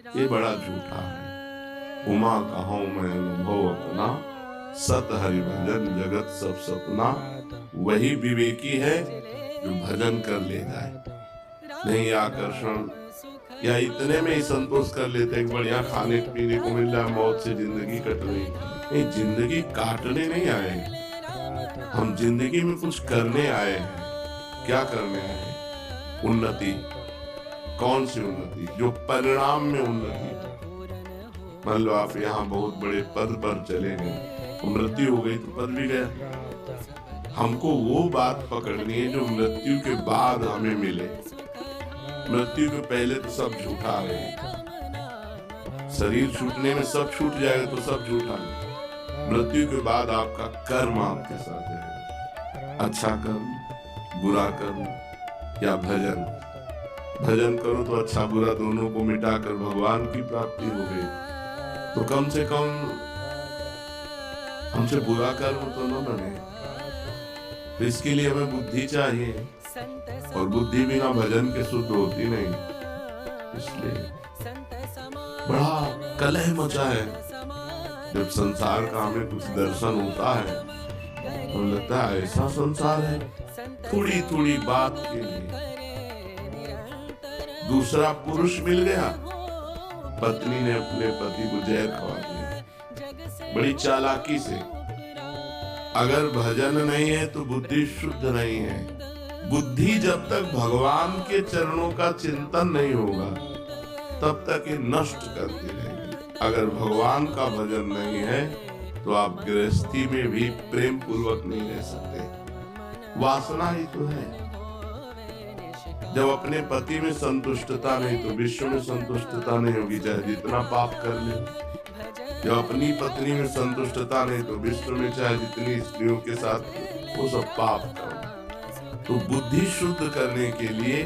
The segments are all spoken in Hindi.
ये बड़ा झूठा है। उमा कहूँ मैं अनुभव अपना, सत हरि भजन जगत सब सपना। वही विवेकी है जो भजन कर ले जाए, नहीं आकर्षण या इतने में ही संतोष कर लेते हैं। बढ़िया खाने पीने को मिल रहा है, मौत से जिंदगी कट रही। नहीं, जिंदगी काटने नहीं आए, हम जिंदगी में कुछ करने आए हैं। क्या करने आए हैं? उन्नति। कौन सी उन्नति? जो परिणाम में उन्नति। मान लो आप यहाँ बहुत बड़े पद पर चले गए, मृत्यु हो गई तो पद भी गया। हमको वो बात पकड़नी है जो मृत्यु के बाद हमें मिले। मृत्यु के पहले तो सब झूठा है। शरीर छूटने में सब छूट जाएगा तो सब झूठा है। मृत्यु के बाद आपका कर्म आपके साथ है। अच्छा कर्म, बुरा कर्म या भजन। भजन करो तो अच्छा बुरा दोनों को मिटाकर भगवान की प्राप्ति हो गई। तो कम से कम हमसे बुरा कर्म तो न बने। तो इसके लिए हमें बुद्धि चाहिए, और बुद्धि बिना भजन के शुद्ध होती नहीं। इसलिए बड़ा कलह मचा है। जब संसार का हमें कुछ दर्शन होता है तो लगता है ऐसा संसार है, थोड़ी थोड़ी बात के लिए। दूसरा पुरुष मिल गया, पत्नी ने अपने पति को जहर खवा दिया बड़ी चालाकी से। अगर भजन नहीं है तो बुद्धि शुद्ध नहीं है। बुद्धि जब तक भगवान के चरणों का चिंतन नहीं होगा तब तक ये नष्ट करती रहेगी। अगर भगवान का भजन नहीं है तो आप गृहस्थी में भी प्रेम पूर्वक नहीं रह सकते। वासना ही तो है। जब अपने पति में संतुष्टता नहीं तो विश्व में संतुष्टता नहीं होगी, चाहे जितना पाप कर ले। जब अपनी पत्नी में संतुष्टता नहीं तो विश्व में चाहे जितनी स्त्रियों के साथ वो सब पाप करो। तो बुद्धि शुद्ध करने के लिए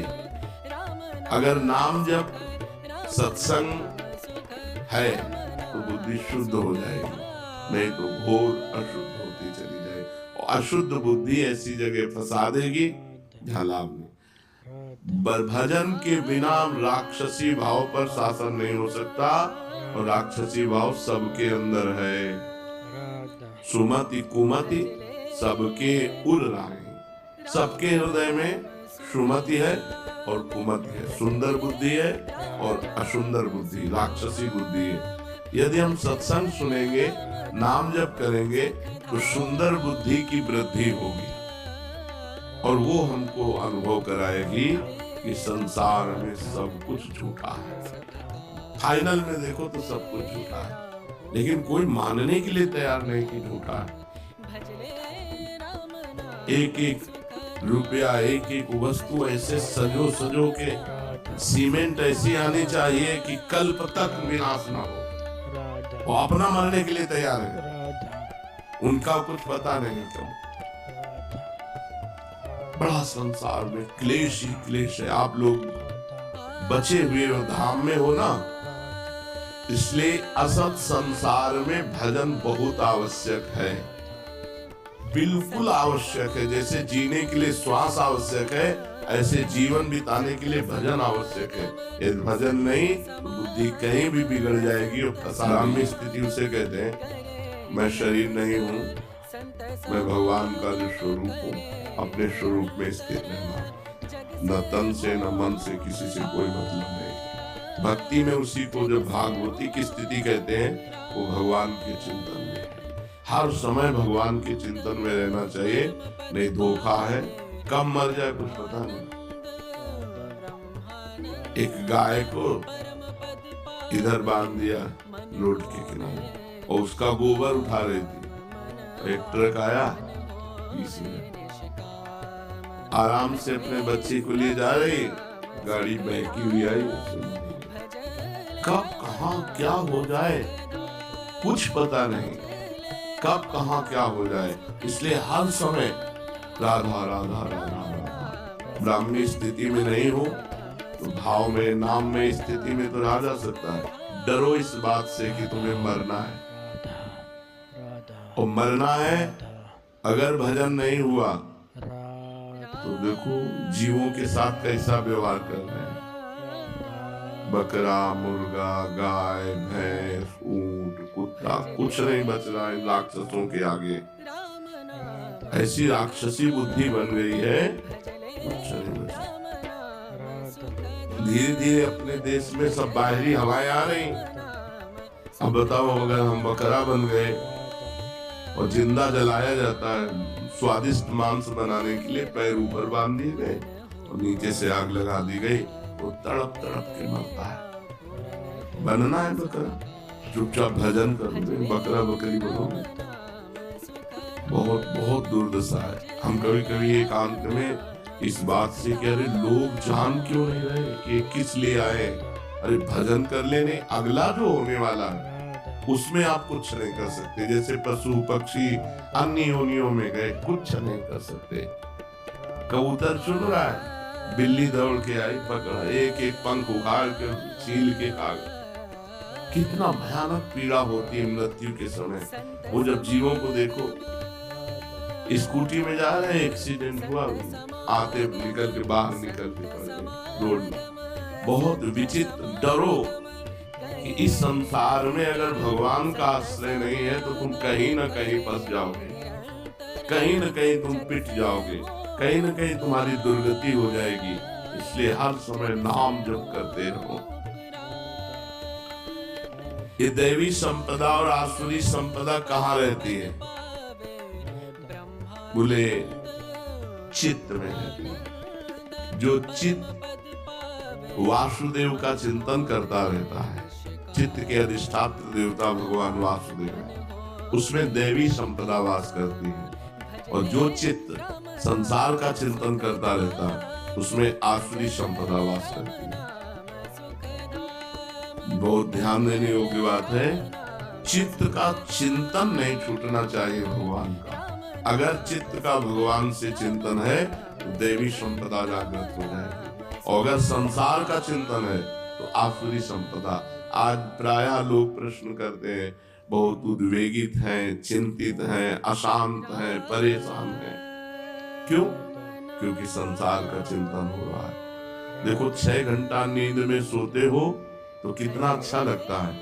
अगर नाम जब सत्संग है तो बुद्धि शुद्ध हो जाएगी, नहीं तो घोर अशुद्ध होती चली जाएगी। और अशुद्ध बुद्धि ऐसी जगह फंसा देगी जहां लाभ नहीं। भजन के बिना राक्षसी भाव पर शासन नहीं हो सकता, और राक्षसी भाव सबके अंदर है। सुमति कुमति सबके उर रहे। सबके हृदय में सुमति है और कुमति है। सुंदर बुद्धि है और असुंदर बुद्धि, राक्षसी बुद्धि है। यदि हम सत्संग सुनेंगे, नाम जप करेंगे तो सुंदर बुद्धि की वृद्धि होगी, और वो हमको अनुभव कराएगी कि संसार में सब कुछ झूठा है। फाइनल में देखो तो सब कुछ झूठा है, लेकिन कोई मानने के लिए तैयार नहीं कि झूठा है। एक एक रुपया, एक एक वस्तु ऐसे सजो सजो के, सीमेंट ऐसी आनी चाहिए कि कल्प तक विनाश ना हो। वो अपना मरने के लिए तैयार है, उनका कुछ पता नहीं। क्यों? बड़ा संसार में क्लेश ही क्लेश है। आप लोग बचे हुए धाम में हो ना, इसलिए असत संसार में भजन बहुत आवश्यक है, बिल्कुल आवश्यक है। जैसे जीने के लिए श्वास आवश्यक है, ऐसे जीवन बिताने के लिए भजन आवश्यक है। यदि भजन नहीं तो बुद्धि कहीं भी बिगड़ जाएगी। और असाराम्य स्थिति उसे कहते हैं, मैं शरीर नहीं हूँ, मैं भगवान का जो स्वरूप हूँ, अपने स्वरूप में स्थित रहना। न तन से न मन से किसी से कोई मतलब नहीं। भक्ति में उसी को जो भागवती की स्थिति कहते हैं, वो भगवान के चिंतन में। हर समय भगवान के चिंतन में रहना चाहिए, नहीं धोखा है। कब मर जाए कुछ पता नहीं। एक गाय को इधर बांध दिया रोड के किनारे, और उसका गोबर उठा रही थी। एक ट्रक आया, इसमें आराम से अपने बच्चे को लिए जा रही, गाड़ी बहकी हुई आई। कब कहां क्या हो जाए कुछ पता नहीं, कब कहां क्या हो जाए। इसलिए हर समय राधा राधा राधा राधा। ब्राह्मी स्थिति में नहीं हो तो भाव में, नाम में स्थिति में तो रहा जा सकता है। डरो इस बात से कि तुम्हें मरना है, और मरना है अगर भजन नहीं हुआ तो देखो जीवों के साथ कैसा व्यवहार कर रहे हैं। बकरा, मुर्गा, गाय, भैंस, ऊंट, कुत्ता, कुछ नहीं बच रहा है राक्षसों के आगे। ऐसी राक्षसी बुद्धि बन गई है, कुछ नहीं बच रहा। धीरे धीरे अपने देश में सब बाहरी हवाएं आ रही। अब बताओ, अगर हम बकरा बन गए और जिंदा जलाया जाता है, स्वादिष्ट मांस बनाने के लिए पैर ऊपर बांध दिए गए और नीचे से आग लगा दी गई, वो तड़प तड़प के मरता है। बनना है बकरा, चुपचाप भजन करोगे, बकरा बकरी बनोगे। बहुत बहुत दुर्दशा है। हम कभी कभी एकांत में इस बात से कि अरे लोग जान क्यों नहीं रहे कि किस लिए आए, अरे भजन कर लेने, अगला जो होने वाला है उसमें आप कुछ नहीं कर सकते। जैसे पशु पक्षी अन्य योनियों में गए, कुछ नहीं कर सकते। कबूतर चुन रहा है, बिल्ली दौड़ के आई, पकड़ा, एक एक पंख उखाड़ के छील के खा गया। कितना भयानक पीड़ा होती है मृत्यु के समय। वो जब जीवों को देखो, स्कूटी में जा रहे हैं, एक्सीडेंट हुआ, आते निकल के बाहर निकल के पड़ गए रोड में। बहुत विचित्र। डरो कि इस संसार में अगर भगवान का आश्रय नहीं है तो तुम कहीं ना कहीं फंस जाओगे, कहीं ना कहीं तुम पिट जाओगे, कहीं ना कहीं तुम्हारी दुर्गति हो जाएगी। इसलिए हर समय नाम जप करते रहो। ये दैवी संपदा और आसुरी संपदा कहाँ रहती है? बोले चित्त में रहती है। जो चित्त वासुदेव का चिंतन करता रहता है, चित्त के अधिष्ठात्र देवता भगवान वासुदेव है, उसमें दैवी संपदा वास करती है। और जो चित्त संसार का चिंतन करता रहता है, उसमें आसुरी संपदा वास करती है। बहुत ध्यान देने योग्य बात है। चित्त का चिंतन नहीं छूटना चाहिए भगवान का। अगर चित्त का भगवान से चिंतन है तो देवी संपदा जागृत हो जाएगी, और अगर संसार का चिंतन है तो आसुरी संपदा। आज प्रायः लोग प्रश्न करते हैं, बहुत उद्वेगित हैं, चिंतित हैं, अशांत हैं, परेशान हैं। क्यों? क्योंकि संसार का चिंतन हो रहा है। देखो, 6 घंटा नींद में सोते हो तो कितना अच्छा लगता है,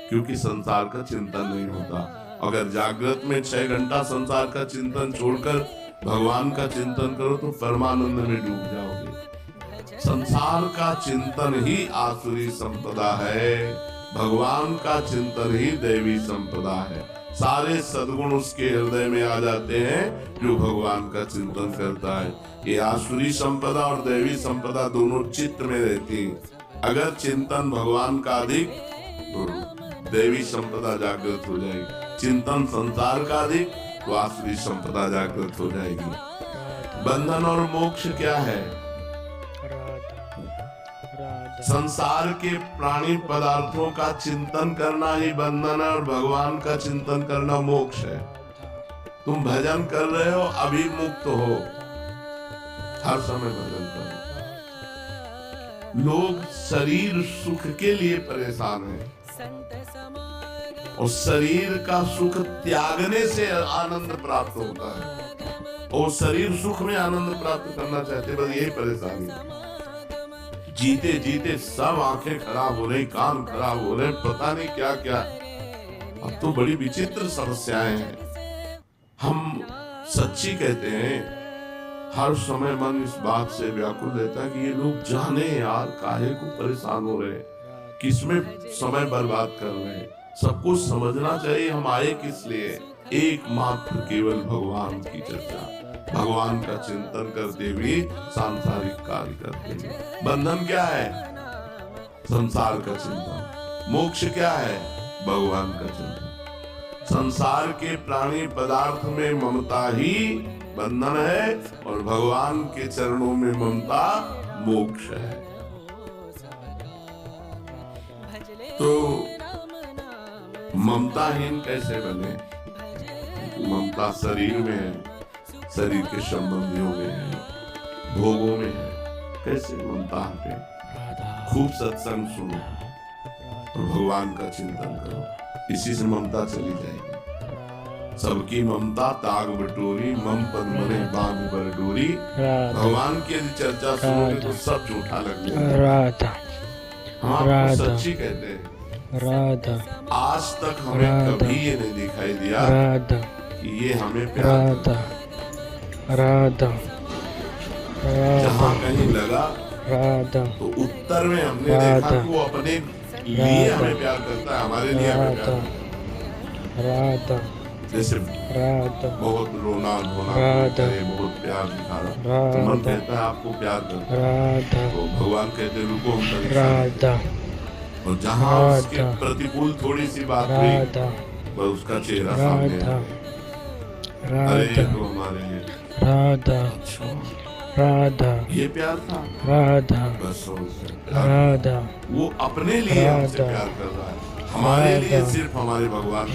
क्योंकि संसार का चिंतन नहीं होता। अगर जागृत में 6 घंटा संसार का चिंतन छोड़कर भगवान का चिंतन करो तो परमानंद में डूब जाओगे। संसार का चिंतन ही आसुरी संपदा है, भगवान का चिंतन ही देवी संपदा है। सारे सद्गुण उसके हृदय में आ जाते हैं जो भगवान का चिंतन करता है। ये आसुरी संपदा और देवी संपदा दोनों चित्त में रहती हैं। अगर चिंतन भगवान का अधिक तो देवी संपदा जागृत हो जाएगी, चिंतन संसार का अधिक तो आसुरी संपदा जागृत हो जाएगी। बंधन और मोक्ष क्या है? संसार के प्राणी पदार्थों का चिंतन करना ही बंधन है और भगवान का चिंतन करना मोक्ष है। तुम भजन कर रहे हो, अभी मुक्त हो, हर समय भजन करो। लोग शरीर सुख के लिए परेशान हैं और शरीर का सुख त्यागने से आनंद प्राप्त होता है, और शरीर सुख में आनंद प्राप्त करना चाहते, बस यही परेशानी है। जीते जीते सब आंखें खराब हो रही, कान खराब हो रहे, पता नहीं क्या क्या। अब तो बड़ी विचित्र समस्याएं हैं। हम सच्ची कहते हैं, हर समय मन इस बात से व्याकुल रहता है कि ये लोग जाने यार काहे को परेशान हो रहे हैं, किसमें समय बर्बाद कर रहे हैं। सबको समझना चाहिए हम आए किस लिए। एकमात्र केवल भगवान की चर्चा, भगवान का चिंतन करते हुए सांसारिक कार्य करते हुए। बंधन क्या है? संसार का चिंतन। मोक्ष क्या है? भगवान का चिंतन। संसार के प्राणी पदार्थ में ममता ही बंधन है और भगवान के चरणों में ममता मोक्ष है। तो ममताहीन कैसे बने? ममता शरीर में है, शरीर के संबंधियों में है, भोगों में है। कैसे ममता हटे? खूब सत्संग सुनो और भगवान का चिंतन करो, इसी से ममता चली जाएगी। सबकी ममता ताग बटोरी, मम पद मने बाग बर डोरी। भगवान की यदि चर्चा सुनोगे तो सब झूठा लगेगा। हम आपको राधा सच्ची कहते हैं। राधा आज तक हमें राधा कभी ये नहीं दिखाई दिया राधा कि ये हमें प्यार करता राधा है। राधा जहाँ कहीं लगा राधा तो उत्तर में हमने देखा कि वो अपने लिए हमें प्यार करता है, हमारे लिए हमें प्यार करता राधा है। जैसे राधा बहुत रोना धोना राधा करे, बहुत प्यार दिखा रहा, तो मन राधा कहता है आपको प्यार करता है। राधा तो भगवान कहते हैं रुको हम परेशान हैं। राधा और जहाँ उसके राधा प्रतिकूल थोड़ी सी बात हुई राधा वह उसका चेहरा सामने आ राधा गया। अरे ये राधा तो हमारे लिए राधा अच्छा राधा ये प्यार था, राधा बस हो गया प्यार। राधा वो अपने लिए हमसे राधा प्यार कर रहा है, हमारे लिए राधा सिर्फ हमारे भगवान